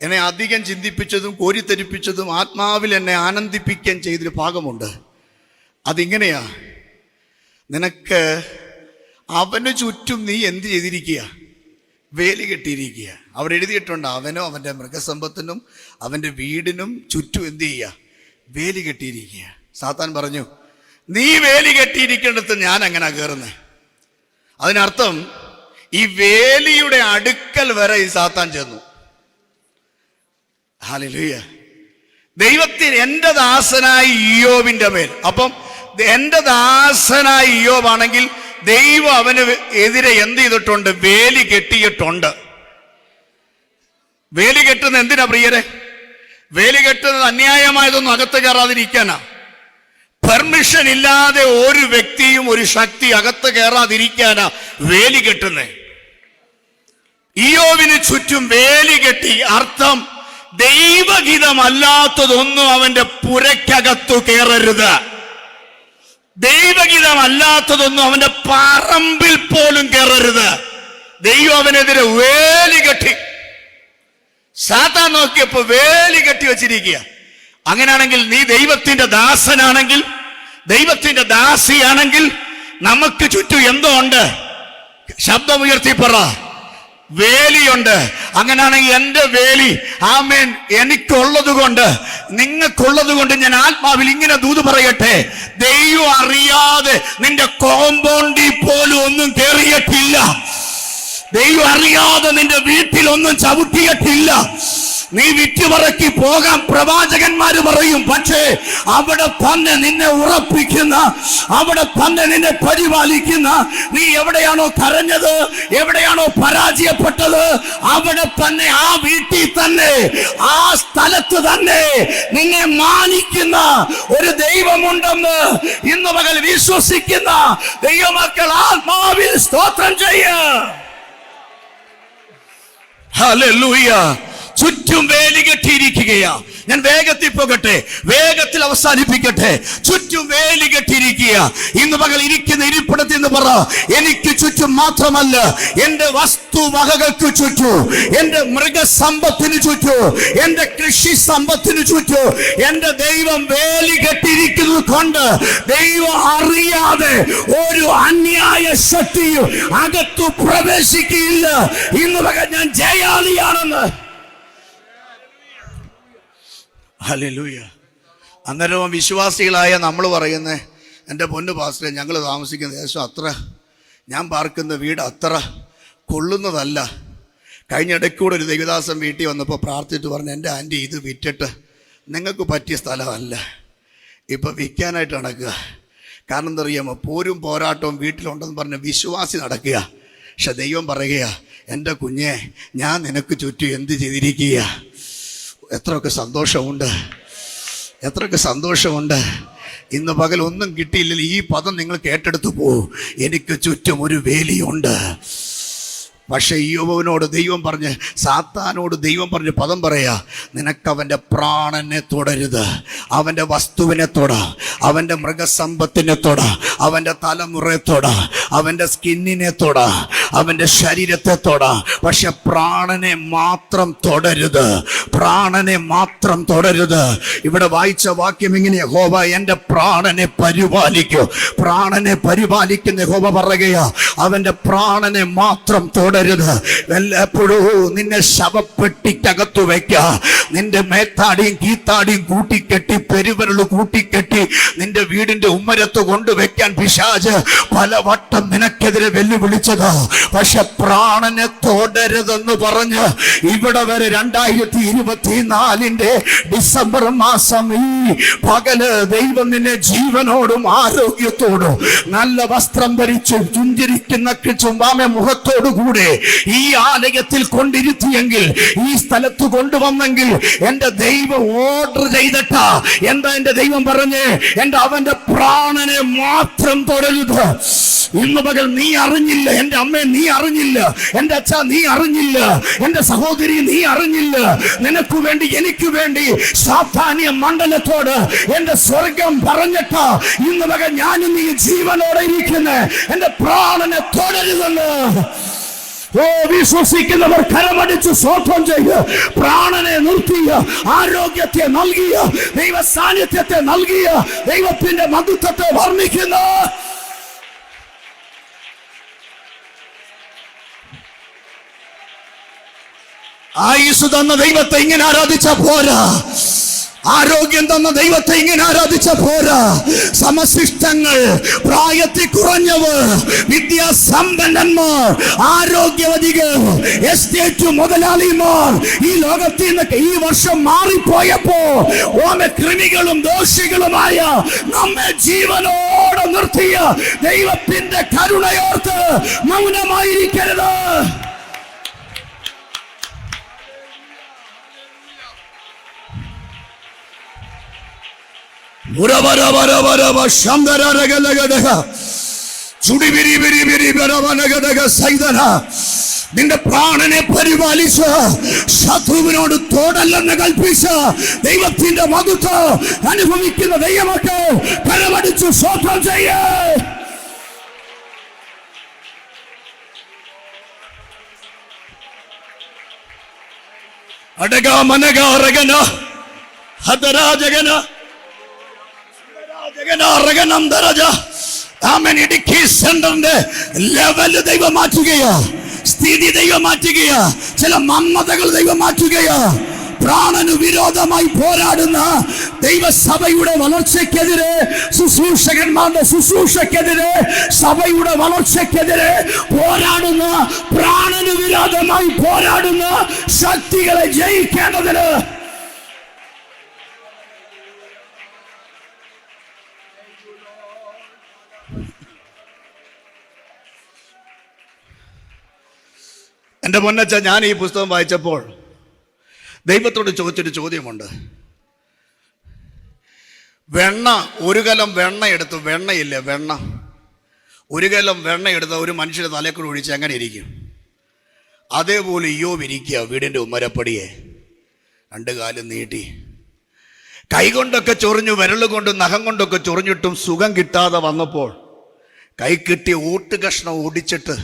എന്നെ അധികം ചിന്തിപ്പിച്ചതും കോരിത്തെരിപ്പിച്ചതും ആത്മാവിൽ എന്നെ ആനന്ദിപ്പിക്കാൻ ചെയ്തൊരു ഭാഗമുണ്ട്. അതിങ്ങനെയാ, നിനക്ക് അവന് ചുറ്റും നീ എന്ത് ചെയ്തിരിക്കുക? വേലി കെട്ടിയിരിക്കുക. അവിടെ എഴുതിയിട്ടുണ്ട്, അവനോ അവൻ്റെ മൃഗസമ്പത്തിനും അവൻ്റെ വീടിനും ചുറ്റും എന്ത് ചെയ്യുക? വേലി കെട്ടിയിരിക്കുക. സാത്താൻ പറഞ്ഞു, നീ വേലി കെട്ടിയിരിക്കേണ്ടത് ഞാൻ അങ്ങനെ കയറുന്നേ. അതിനർത്ഥം ഈ വേലിയുടെ അടുക്കൽ വരെ ഈ സാത്താൻ ചെന്നു. ഹല്ലേലൂയ. ദൈവത്തിന് എൻ്റെ ദാസനായി ഇയ്യോബിന്റെ മേൽ, അപ്പം എൻ്റെ ദാസനായി ഇയ്യോബാണെങ്കിൽ ദൈവം അവന് എതിരെ എന്ത് ചെയ്തിട്ടുണ്ട്? വേലി കെട്ടിയിട്ടുണ്ട്. വേലി കെട്ടുന്നത് എന്തിനാ പ്രിയരെ? വേലി കെട്ടുന്നത് അന്യായമായതൊന്നും അകത്ത് കയറാതിരിക്കാനാ. പെർമിഷൻ ഇല്ലാതെ ഒരു വ്യക്തിയും ഒരു ശക്തി അകത്ത് കയറാതിരിക്കാനാ വേലി കെട്ടുന്നേ. ഇയ്യോബിന് ചുറ്റും വേലി കെട്ടി. അർത്ഥം, ദൈവഹിതമല്ലാത്തതൊന്നും അവന്റെ പുരയ്ക്കകത്തു കയറരുത്. ദൈവഹിതമല്ലാത്തതൊന്നും അവന്റെ പറമ്പിൽ പോലും കയറരുത്. ദൈവം അവനെതിരെ വേലി കെട്ടി. സാത്താൻ നോക്കിയപ്പോ വേലി കെട്ടി വെച്ചിരിക്കുക. അങ്ങനെയാണെങ്കിൽ നീ ദൈവത്തിന്റെ ദാസനാണെങ്കിൽ, ദൈവത്തിന്റെ ദാസിയാണെങ്കിൽ നമുക്ക് ചുറ്റും എന്തോ ഉണ്ട്? ശബ്ദമുയർത്തി പറ, വേലിയുണ്ട്. അങ്ങനെയാണെങ്കിൽ എന്റെ വേലി, ആമേൻ, എനിക്കുള്ളത് കൊണ്ട്, നിങ്ങൾക്കുള്ളത് കൊണ്ട് ഞാൻ ആത്മാവിൽ ഇങ്ങനെ ദൂത് പറയട്ടെ, ദൈവം അറിയാതെ നിന്റെ കോമ്പൗണ്ടിൽ പോലും ഒന്നും കേറിയിട്ടില്ല. ദൈവം അറിയാതെ നിന്റെ വീട്ടിലൊന്നും ചവിട്ടിയിട്ടില്ല. നീ വിറ്റുപറക്കി പോകാൻ പ്രവാചകന്മാര് പറയും, പക്ഷേ അവിടെ തന്നെ നിന്നെ ഉറപ്പിക്കുന്ന, അവിടെ തന്നെ നിന്നെ പരിപാലിക്കുന്ന, നീ എവിടെയാണോ കരഞ്ഞത്, എവിടെയാണോ പരാജയപ്പെട്ടത്, അവിടെ തന്നെ, ആ വീട്ടിൽ തന്നെ, ആ സ്ഥലത്ത് തന്നെ നിന്നെ മാനിക്കുന്ന ഒരു ദൈവമുണ്ടെന്ന് ഇന്ന് പകൽ വിശ്വസിക്കുന്ന ദൈവമക്കൾ ആത്മാവിൽ സ്തോത്രം ചെയ്യുക. ഹല്ലേലൂയ. ചുറ്റും വേലി കെട്ടിയിരിക്കുകയാ. ഞാൻ വേഗത്തിൽ പോകട്ടെ, വേഗത്തിൽ അവസാനിപ്പിക്കട്ടെ. ചുറ്റും വേലി കെട്ടിയിരിക്കുക. ഇന്ന് പകൽ ഇരിക്കുന്ന ഇരിപ്പിടത്തിൽ നിന്ന് പറ, എനിക്ക് ചുറ്റും മാത്രമല്ല, എന്റെ വസ്തുവകകൾക്ക് ചുറ്റും, എന്റെ മൃഗസമ്പത്തിന് ചുറ്റും, എന്റെ കൃഷി സമ്പത്തിന് ചുറ്റും എന്റെ ദൈവം വേലി കെട്ടിയിരിക്കുന്നത് കൊണ്ട് ദൈവം അറിയാതെ ഒരു അന്യായ ശക്തിയും അകത്തു പ്രവേശിക്കില്ല. ഇന്ന് പകൽ ഞാൻ ജയാളിയാണെന്ന്. ഹല്ലേലൂയ. അന്നേരം വിശ്വാസികളായ നമ്മൾ പറയുന്നത്, എൻ്റെ പൊന്നു പാസ്റ്ററെ, ഞങ്ങൾ താമസിക്കുന്ന ദേശം അത്ര, ഞാൻ പാർക്കുന്ന വീട് അത്ര കൊള്ളുന്നതല്ല. കഴിഞ്ഞ ഇടയ്ക്കൂടെ ഒരു ദൈവദാസൻ വീട്ടിൽ വന്നപ്പോൾ പ്രാർത്ഥിച്ചിട്ട് പറഞ്ഞു, എൻ്റെ ആൻറ്റി ഇത് വിറ്റിട്ട് നിങ്ങൾക്ക് പറ്റിയ സ്ഥലമല്ല, ഇപ്പം വിൽക്കാനായിട്ട് നടക്കുക. കാരണം എന്താ അറിയാമോ? പോരും പോരാട്ടവും വീട്ടിലുണ്ടെന്ന് പറഞ്ഞ് വിശ്വാസി നടക്കുക. പക്ഷെ ദൈവം പറയുക, എൻ്റെ കുഞ്ഞെ, ഞാൻ നിനക്ക് ചുറ്റും എന്ത് ചെയ്തിരിക്കുക. എത്രയൊക്കെ സന്തോഷമുണ്ട്, എത്രയൊക്കെ സന്തോഷമുണ്ട്. ഇന്ന് പകൽ ഒന്നും കിട്ടിയില്ലെങ്കിൽ ഈ പദം നിങ്ങൾ കേട്ടെടുത്തു പോകൂ. എനിക്ക് ചുറ്റും ഒരു വേലിയുണ്ട്. പക്ഷേ യോബിനോട് ദൈവം പറഞ്ഞ്, സാത്താനോട് ദൈവം പറഞ്ഞ് പദം പറയാ, നിനക്കവൻ്റെ പ്രാണനെ തൊടരുത്, അവൻ്റെ വസ്തുവിനെ തൊട, അവൻ്റെ മൃഗസമ്പത്തിനെ തൊട, അവൻ്റെ തലമുറയെ തൊട, അവൻ്റെ സ്കിന്നിനെ തൊട, അവൻ്റെ ശരീരത്തെ തൊട. പക്ഷെ പ്രാണനെ മാത്രം തൊടരുത്, പ്രാണനെ മാത്രം തൊടരുത്. ഇവിടെ വായിച്ച വാക്യം ഇങ്ങനെ, യഹോവ എൻ്റെ പ്രാണനെ പരിപാലിക്കൂ. പ്രാണനെ പരിപാലിക്കുന്ന യഹോവ പറയുകയാ, അവൻ്റെ പ്രാണനെ മാത്രം തൊടരുത്. എപ്പോഴും നിന്നെ ശവപ്പെട്ടിക്കകത്തു വെക്ക. നിന്റെ മേത്താടിയും കീത്താടിയും കൂട്ടിക്കെട്ടി, പെരുവിരൽ കൂട്ടിക്കെട്ടി നിന്റെ വീടിന്റെ ഉമ്മരത്ത് കൊണ്ടുവയ്ക്കാൻ പിശാച് പലവട്ടം നിനക്കെതിരെ വെല്ലുവിളിച്ചത്. പക്ഷെ പ്രാണനെ തൊടരുതെന്ന് പറഞ്ഞ് ഇവിടെ വരെ 2024 ഡിസംബർ മാസം ഈ പകല് ദൈവം നിന്നെ ജീവനോടും ആരോഗ്യത്തോടും നല്ല വസ്ത്രം ധരിച്ച് പുഞ്ചിരിക്കുന്ന ചുമ്പാമ മുഖത്തോടു കൂടെ ഈ ആലയത്തിൽ കൊണ്ടിരുത്തിയെങ്കിൽ, ഈ സ്ഥലത്ത് കൊണ്ടുവന്നെങ്കിൽ, എന്റെ ദൈവം ഓർഡർ ചെയ്തിട്ടാ. എന്താ എന്റെ ദൈവം പറഞ്ഞ്? അവന്റെ പ്രാണനെ മാത്രം തൊടരുത്. ഇന്ന് പകൽ നീ അറിഞ്ഞില്ല, എന്റെ അമ്മ നീ അറിഞ്ഞില്ല, എന്റെ അച്ഛ നീ അറിഞ്ഞില്ല, എന്റെ സഹോദരി നീ അറിഞ്ഞില്ല. നിനക്ക് വേണ്ടി എനിക്ക് വേണ്ടി സാത്താന്യ മണ്ഡലത്തോട് എന്റെ സ്വർഗം പറഞ്ഞിട്ടാ ഇന്ന് പകൽ ഞാനും നീ ജീവനോടെ ഇരിക്കുന്നത്. എന്റെ പ്രാണനെ തൊടരുതെന്ന് വിശ്വസിക്കുന്നവർ കരമടിച്ച് സ്വോത്രം ചെയ്ത് പ്രാണനെ നിർത്തിയ, ആരോഗ്യത്തെ നൽകിയ, ദൈവ സാന്നിധ്യത്തെ നൽകിയ ദൈവത്തിന്റെ മഹത്വത്തെ വർണ്ണിക്കുന്ന ആയുസ് തന്ന ദൈവത്തെ ഇങ്ങനെ ആരാധിച്ച പോരാ. ആരോഗ്യം തന്ന ദൈവത്തെ ഇങ്ങനെ ആരാധിച്ച പോരാ. സമശിഷ്ടങ്ങൾ, പ്രായത്തിൽ കുറഞ്ഞവർ, വിദ്യാസമ്പന്നന്മാർ, ആരോഗ്യവതികൾ, എസ്റ്റേറ്റ് മുതലാളിമാർ ഈ ലോകത്തിൽ നിന്ന് ഈ വർഷം മാറിപ്പോയപ്പോ കൃമികളും ദോഷികളുമായ നമ്മെ ജീവനോടെ നിർത്തിയ ദൈവത്തിന്റെ കരുണയോർത്ത് മൗനമായിരിക്കരുത്. നിന്റെ പ്രാണനെ പരിപാലിച്ച് ശത്രുവിനോട് തോടല്ലെന്ന് കൽപ്പിച്ച് ദൈവത്തിന്റെ മഹത്വം അനുഭവിക്കുന്ന ദൈവമക്കൾ കരമടിച്ചു സ്വോത്രം ചെയ്യേ. അടക മനക രഗന ഹതരാജഗന ഇടുക്കി സെന്ററിന്റെ ലെവല് ദൈവം മാറ്റുകയാ, സ്ഥിതി ദൈവം മാറ്റുകയാ, ചില മന്മതകൾ ദൈവം മാറ്റുകയാ. പ്രാണനു വിരോധമായി പോരാടുന്ന ദൈവസഭയുടെ വളർച്ചയ്ക്കെതിരെ, ശുശ്രൂഷകന്മാരുടെ ശുശ്രൂഷക്കെതിരെ, സഭയുടെ വളർച്ചയ്ക്കെതിരെ പോരാടുന്ന, പ്രാണനു വിരോധമായി പോരാടുന്ന ശക്തികളെ ജയിക്കേണ്ടതിന് എൻ്റെ പൊന്നച്ച, ഞാൻ ഈ പുസ്തകം വായിച്ചപ്പോൾ ദൈവത്തോട് ചോദിച്ചൊരു ചോദ്യമുണ്ട്. വെണ്ണ, ഒരു കലം വെണ്ണ എടുത്ത്, വെണ്ണയില്ല വെണ്ണ, ഒരു കലം വെണ്ണ എടുത്ത് ഒരു മനുഷ്യൻ്റെ തലക്കൂടെ ഒഴിച്ച് എങ്ങനെ ഇരിക്കും? അതേപോലെ യോബ് ഇരിക്കുക വീടിൻ്റെ ഉമ്മരപ്പടിയെ, 2 കാലും നീട്ടി, കൈകൊണ്ടൊക്കെ ചൊറിഞ്ഞു, വിരൽ കൊണ്ട് നഖം കൊണ്ടൊക്കെ ചൊറിഞ്ഞിട്ടും സുഖം കിട്ടാതെ വന്നപ്പോൾ കൈ കിട്ടിയ ഊട്ട് കഷ്ണം ഒടിച്ചിട്ട്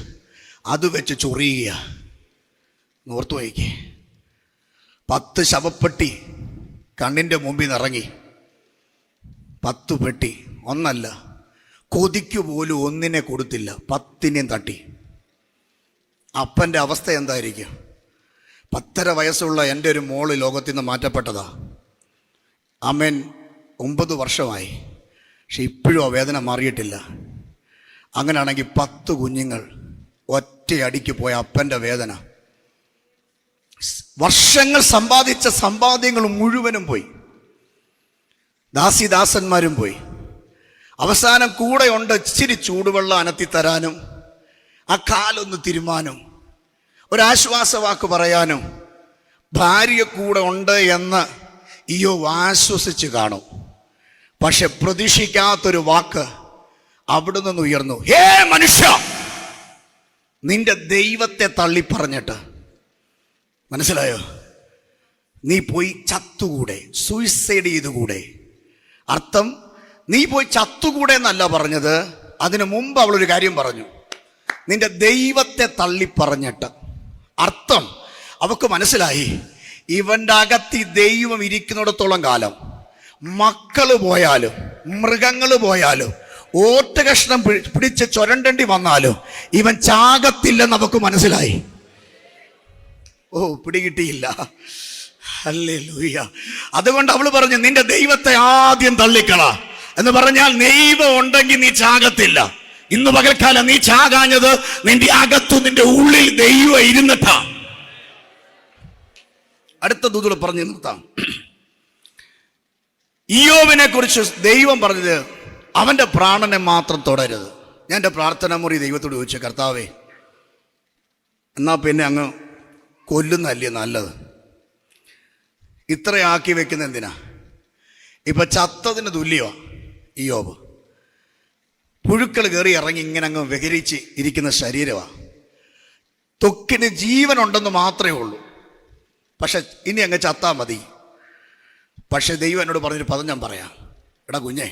അത് വെച്ച് ചൊറിയുക. നോർത്തു വയ്ക്കേ, 10 ശവപ്പെട്ടി കണ്ണിൻ്റെ മുമ്പിൽ നിറങ്ങി, 10 പെട്ടി, ഒന്നല്ല, കൊതിക്കു പോലും ഒന്നിനെ കൊടുത്തില്ല, 10നെയും തട്ടി. അപ്പൻ്റെ അവസ്ഥ എന്തായിരിക്കും? 10.5 വയസ്സുള്ള എൻ്റെ ഒരു മോള് ലോകത്തിൽ നിന്ന് മാറ്റപ്പെട്ടതാ. ആമേൻ, 9 വർഷമായി, പക്ഷെ ഇപ്പോഴും ആ വേദന മാറിയിട്ടില്ല. അങ്ങനെയാണെങ്കിൽ 10 കുഞ്ഞുങ്ങൾ ഒറ്റയടിക്ക് പോയ അപ്പൻ്റെ വേദന, വർഷങ്ങൾ സമ്പാദിച്ച സമ്പാദ്യങ്ങൾ മുഴുവനും പോയി, ദാസിദാസന്മാരും പോയി. അവസാനം കൂടെ ഉണ്ട് ഇച്ചിരി ചൂടുവെള്ളം അനത്തിത്തരാനും, ആ കാലൊന്ന് തിരുമാനും, ഒരാശ്വാസവാക്ക് പറയാനും ഭാര്യ കൂടെ ഉണ്ട് എന്ന് ഇയ്യോബ് ആശ്വസിച്ച് കാണും. പക്ഷെ പ്രതീക്ഷിക്കാത്തൊരു വാക്ക് അവിടെ നിന്ന് ഉയർന്നു. ഹേ മനുഷ്യ, നിന്റെ ദൈവത്തെ തള്ളിപ്പറഞ്ഞിട്ട്, മനസ്സിലായോ, നീ പോയി ചത്തുകൂടെ, സൂയിസൈഡ് ചെയ്തുകൂടെ. അർത്ഥം, നീ പോയി ചത്തുകൂടെ എന്നല്ല പറഞ്ഞത്. അതിനു മുമ്പ് അവളൊരു കാര്യം പറഞ്ഞു, നിന്റെ ദൈവത്തെ തള്ളിപ്പറഞ്ഞിട്ട്. അർത്ഥം, അവക്ക് മനസ്സിലായി, ഇവൻ്റെ അകത്ത് ഈ ദൈവം ഇരിക്കുന്നിടത്തോളം കാലം മക്കള് പോയാലും മൃഗങ്ങൾ പോയാലും ഓട്ട് കഷ്ണം പിടിച്ച് ചുരണ്ടേണ്ടി വന്നാലും ഇവൻ ചാകത്തില്ലെന്ന് അവക്ക് മനസ്സിലായി. ഓ, പിടികിട്ടിയില്ല. ഹല്ലേലൂയ. അതുകൊണ്ട് അവള് പറഞ്ഞു, നിന്റെ ദൈവത്തെ ആദ്യം തള്ളിക്കള എന്ന് പറഞ്ഞാൽ ദൈവം ഉണ്ടെങ്കിൽ നീ ചാകത്തില്ല. ഇന്ന് പകൽക്കാലം നീ ചാകാഞ്ഞത് നിന്റെ അകത്തു നിന്റെ ഉള്ളിൽ ദൈവം ഇരുന്നിട്ടാ. അടുത്ത ദൂതോട് പറഞ്ഞു നിർത്താം. ഇയ്യോബിനെ കുറിച്ച് ദൈവം പറഞ്ഞത്, അവന്റെ പ്രാണനെ മാത്രം തൊടരുത്. ഞാൻ എൻ്റെ പ്രാർത്ഥന മുറി ദൈവത്തോട് ചോദിച്ചു, കർത്താവേ, എന്നാ പിന്നെ അങ്ങ് കൊല്ലുന്നല്ലേ നല്ലത്, ഇത്രയാക്കി വെക്കുന്ന എന്തിനാ? ഇപ്പൊ ചത്തതിന് തുല്യമാണ് ഇയ്യോബ്. പുഴുക്കൾ കയറി ഇറങ്ങി ഇങ്ങനെ അങ്ങ് വിഹരിച്ച് ഇരിക്കുന്ന ശരീരമാണ്. ത്വക്കിന് ജീവനുണ്ടെന്ന് മാത്രമേ ഉള്ളൂ. പക്ഷെ ഇനി അങ്ങ് ചത്താ മതി. പക്ഷെ ദൈവം എന്നോട് പറഞ്ഞൊരു പദം ഞാൻ പറയാം. എടാ കുഞ്ഞേ,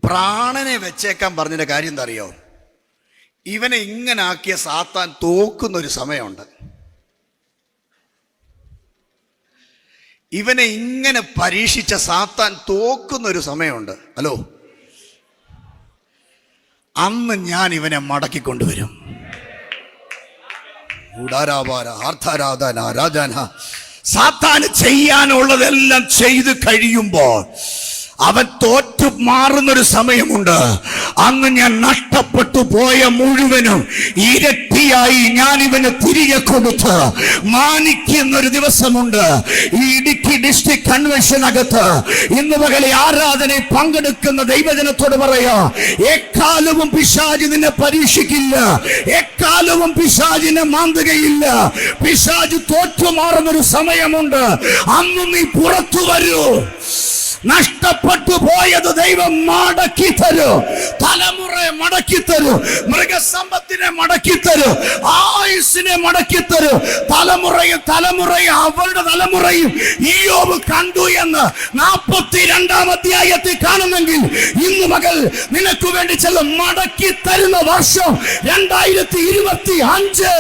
പ്രാണനെ വെച്ചേക്കാൻ പറഞ്ഞതിൻ്റെ കാര്യം എന്താ അറിയോ? ഇവനെ ഇങ്ങനെ ആക്കിയ സാത്താൻ തോക്കുന്നൊരു സമയമുണ്ട്. ഇവനെ ഇങ്ങനെ പരീക്ഷിച്ച സാത്താൻ തോക്കുന്നൊരു സമയമുണ്ട്. ഹലോ, അന്ന് ഞാൻ ഇവനെ മടക്കിക്കൊണ്ടുവരും. സാത്താന് ചെയ്യാനുള്ളതെല്ലാം ചെയ്ത് കഴിയുമ്പോൾ അവൻ തോറ്റു മാറുന്നൊരു സമയമുണ്ട്. അന്ന് ഞാൻ നഷ്ടപ്പെട്ടു പോയ മുഴുവനും ഇരട്ടിയായി ഞാൻ ഇവന് തിരികെ കൊടുത്ത് മാനിക്കുന്നൊരു ദിവസമുണ്ട്. ഈ ഇടുക്കി ഡിസ്ട്രിക്ട് കൺവെൻഷനകത്ത് ഇന്ന് പകലെ ആരാധനയിൽ പങ്കെടുക്കുന്ന ദൈവജനത്തോട് പറയാ, എക്കാലവും പിശാച് നിന്നെ പരീക്ഷിക്കില്ല, എക്കാലവും പിശാചിനെ മാന്തുകയില്ല. പിശാച് തോറ്റു മാറുന്നൊരു സമയമുണ്ട്. അന്ന് നീ പുറത്തു വരൂ. നഷ്ടപ്പെട്ടു പോയത് ദൈവം മടക്കി തരൂ. തലമുറയെ മടക്കി തരൂ. മൃഗസമ്പത്തിനെ മടക്കി തരൂ. ആയുസ്സിനെ മടക്കി തരൂ. തലമുറയും അവളുടെ തലമുറയും ഇയ്യോബ് കണ്ടു എന്ന് 42-ാം അധ്യായത്തിൽ കാണുന്നെങ്കിൽ ഇന്ന് മകൾ നിനക്ക് വേണ്ടി ചില മടക്കി തരുന്ന വർഷം 2025.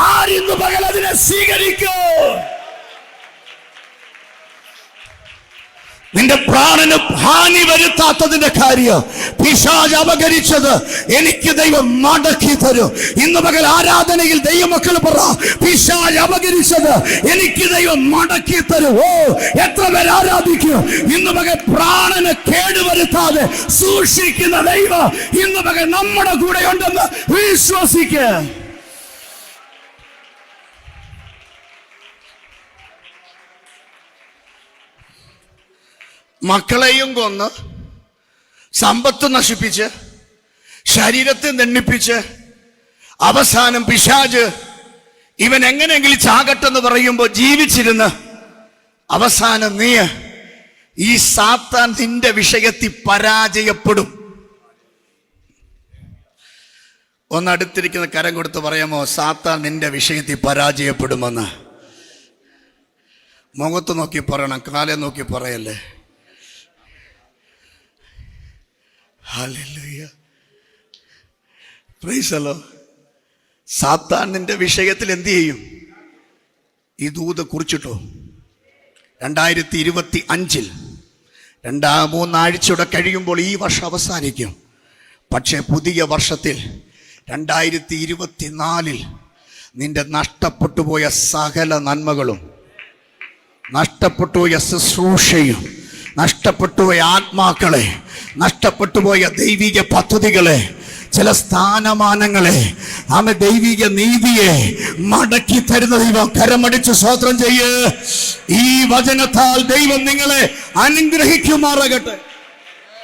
ആരിന്ന് പകൽ അതിനെ സ്വീകരിക്കൂ. നിന്റെ പ്രാണന് ഹാനി വരുത്താത്തതിന്റെ കാര്യം പിശാച് അപകരിച്ചത് എനിക്ക് ദൈവം മടക്കി തരും. ഇന്ന് പകൽ ആരാധനയിൽ ദൈവമക്കൾ പറ, പിശാച് അപകരിച്ചത് എനിക്ക് ദൈവം മടക്കി തരും. ഓ, എത്ര പേർ ആരാധിക്കും? ഇന്ന് പകൽ പ്രാണന് കേടുവരുത്താതെ സൂക്ഷിക്കുന്ന ദൈവം ഇന്ന് പകൽ നമ്മുടെ കൂടെ ഉണ്ടെന്ന് വിശ്വസിക്കുക. മക്കളെയും കൊന്ന് സമ്പത്ത് നശിപ്പിച്ച് ശരീരത്തെ ദണ്ഡിപ്പിച്ച് അവസാനം പിശാച് ഇവൻ എങ്ങനെയെങ്കിലും ചാകട്ടെന്ന് പറയുമ്പോൾ ജീവിച്ചിരുന്ന് അവസാനം നീ ഈ സാത്താൻ നിന്റെ വിഷയത്തിൽ പരാജയപ്പെടും. ഒന്നടുത്തിരിക്കുന്ന കരം കൊടുത്ത് പറയാമോ, സാത്താൻ നിന്റെ വിഷയത്തിൽ പരാജയപ്പെടുമെന്ന്? മുഖത്ത് നോക്കി പറയണം, കാലെ നോക്കി പറയല്ലേ. Hallelujah, praise the Lord. സാത്താൻ നിന്റെ വിഷയത്തിൽ എന്ത് ചെയ്യും? ഈ ദൂത് കുറിച്ചിട്ടോ 2025 2-3 ആഴ്ചയുടെ കഴിയുമ്പോൾ ഈ വർഷം അവസാനിക്കും. പക്ഷേ പുതിയ വർഷത്തിൽ 2024 നിന്റെ നഷ്ടപ്പെട്ടു പോയ സകല നന്മകളും, നഷ്ടപ്പെട്ടുപോയ ശുശ്രൂഷയും, നഷ്ടപ്പെട്ടുപോയ ആത്മാക്കളെ, നഷ്ടപ്പെട്ടുപോയ ദൈവിക പദ്ധതികളെ, ചില സ്ഥാനമാനങ്ങളെ, ആമേ, ദൈവിക നീതിയെ മടക്കി തരുന്ന ദൈവം. കരമടിച്ച് സ്തോത്രം ചെയ്യ്. ഈ വചനത്താൽ ദൈവം നിങ്ങളെ അനുഗ്രഹിക്കുമാറാകട്ടെ.